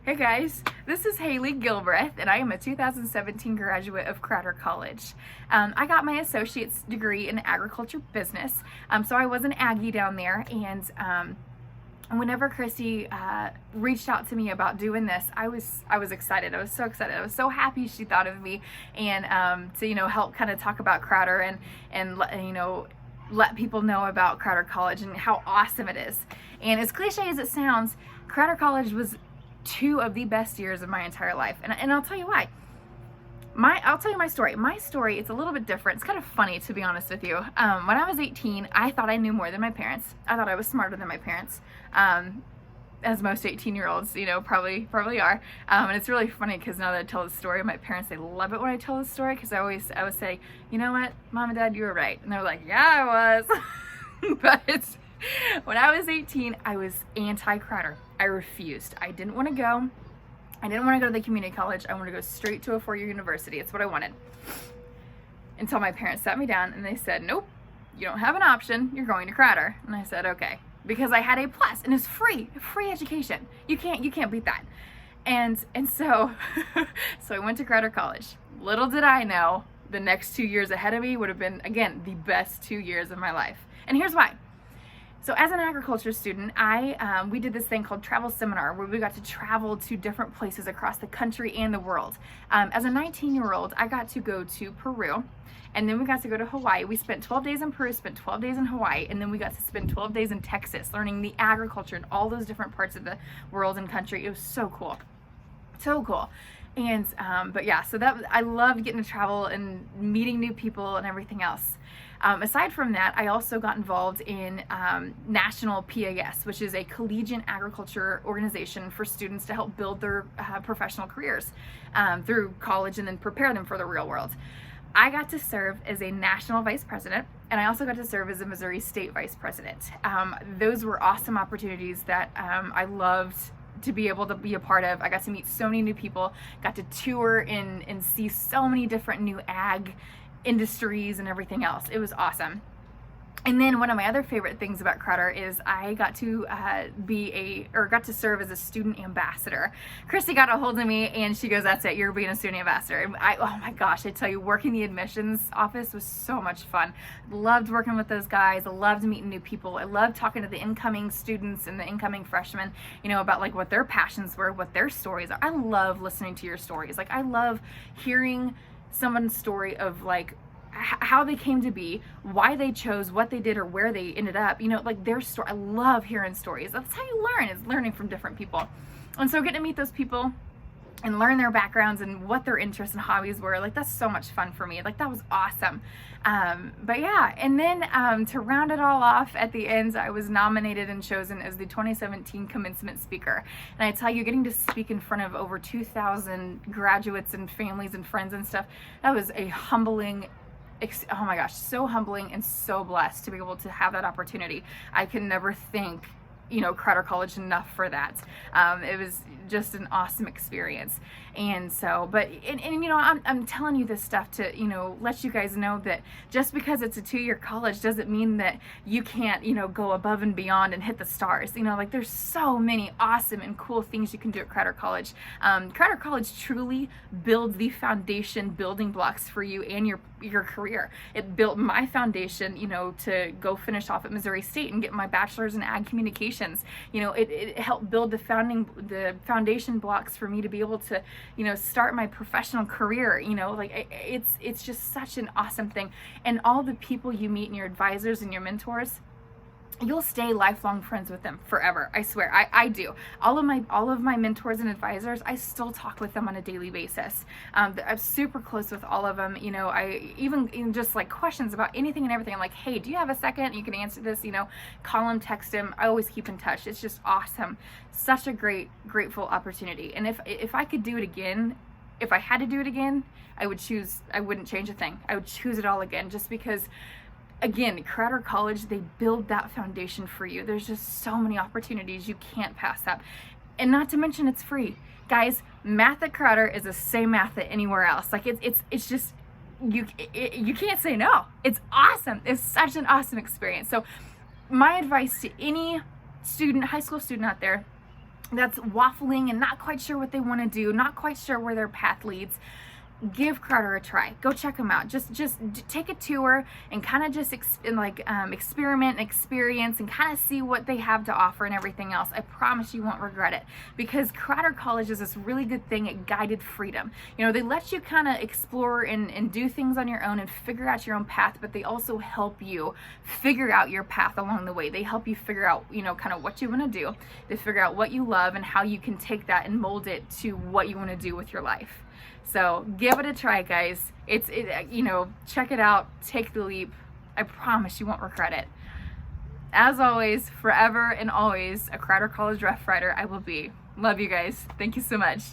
Hey guys, this is Hailey Gilbreath, and I am a 2017 graduate of Crowder College. I got my associate's degree in agriculture business, so I was an Aggie down there, and whenever Christy reached out to me about doing this, I was excited. I was so excited. I was so happy she thought of me, and to help kind of talk about Crowder and let people know about Crowder College and how awesome it is. And as cliche as it sounds, Crowder College was two of the best years of my entire life, and I'll tell you why. I'll tell you my story. My story, it's a little bit different. It's kind of funny, to be honest with you. When I was 18, I thought I knew more than my parents. I thought I was smarter than my parents, as most 18-year-olds, probably are. And it's really funny because now that I tell the story, my parents, they love it when I tell the story, because I would say, you know what, Mom and Dad, you were right. And they're like, yeah, I was. But when I was 18, I was anti-Crowder. I refused. I didn't want to go. I didn't want to go to the community college. I wanted to go straight to a four-year university. It's what I wanted. Until my parents sat me down and they said, nope, you don't have an option. You're going to Crowder. And I said, okay. Because I had A+, and it's free education. You can't beat that. And so, so I went to Crowder College. Little did I know, the next 2 years ahead of me would have been, again, the best 2 years of my life. And here's why. So as an agriculture student, we did this thing called Travel Seminar, where we got to travel to different places across the country and the world. As a 19-year-old, I got to go to Peru, and then we got to go to Hawaii. We spent 12 days in Peru, spent 12 days in Hawaii, and then we got to spend 12 days in Texas, learning the agriculture in all those different parts of the world and country. It was so cool. So cool. And but yeah, so I loved getting to travel and meeting new people and everything else. Aside from that, I also got involved in National PAS, which is a collegiate agriculture organization for students to help build their professional careers through college and then prepare them for the real world. I got to serve as a national vice president, and I also got to serve as a Missouri state vice president. Those were awesome opportunities that I loved to be able to be a part of. I got to meet so many new people, got to tour and see so many different new ag industries and everything else. It was awesome. And then one of my other favorite things about Crowder is I got to got to serve as a student ambassador. Christy got a hold of me and she goes, that's it, you're being a student ambassador. And oh my gosh, I tell you, working the admissions office was so much fun. Loved working with those guys. I loved meeting new people. I loved talking to the incoming students and the incoming freshmen, about like what their passions were, what their stories are. I love listening to your stories. Like, I love hearing someone's story of like how they came to be, why they chose what they did, or where they ended up, like their story. I love hearing stories. That's how you learn, is learning from different people. And so getting to meet those people and learn their backgrounds and what their interests and hobbies were, like, that's so much fun for me. Like, that was awesome. But yeah, and then to round it all off, at the end, I was nominated and chosen as the 2017 commencement speaker. And I tell you, getting to speak in front of over 2,000 graduates and families and friends and stuff, that was a humbling, oh my gosh, so humbling and so blessed to be able to have that opportunity. I can never thank Crowder College enough for that. It was just an awesome experience. And so, but I'm telling you this stuff to let you guys know that just because it's a 2-year college doesn't mean that you can't go above and beyond and hit the stars. Like, there's so many awesome and cool things you can do at Crowder College. Crowder College truly builds the foundation building blocks for you and your career. It built my foundation to go finish off at Missouri State and get my bachelor's in ag communications. It helped build the foundation blocks for me to be able to start my professional career. It's just such an awesome thing. And all the people you meet and your advisors and your mentors, you'll stay lifelong friends with them forever. I swear, I do. All of my mentors and advisors, I still talk with them on a daily basis. I'm super close with all of them. I even just like questions about anything and everything. I'm like, hey, do you have a second? You can answer this. Call them, text them. I always keep in touch. It's just awesome. Such a grateful opportunity. And if I could do it again, if I had to do it again, I wouldn't change a thing. I would choose it all again, just because, again, Crowder College, they build that foundation for you. There's just so many opportunities you can't pass up. And not to mention, it's free. Guys, math at Crowder is the same math at anywhere else. Like, it's just, you can't say no. It's awesome. It's such an awesome experience. So my advice to any student, high school student out there, that's waffling and not quite sure what they want to do, not quite sure where their path leads, give Crowder a try. Go check them out. Just take a tour and kind of just experiment and experience and kind of see what they have to offer and everything else. I promise you won't regret it, because Crowder College is this really good thing at guided freedom. You know, they let you kind of explore and do things on your own and figure out your own path, but they also help you figure out your path along the way. They help you figure out, you know, kind of what you want to do. They figure out what you love and how you can take that and mold it to what you want to do with your life. So give it a try, guys. You know, check it out. Take the leap. I promise you won't regret it. As always, forever and always, a Crowder College Rough Rider I will be. Love you guys. Thank you so much.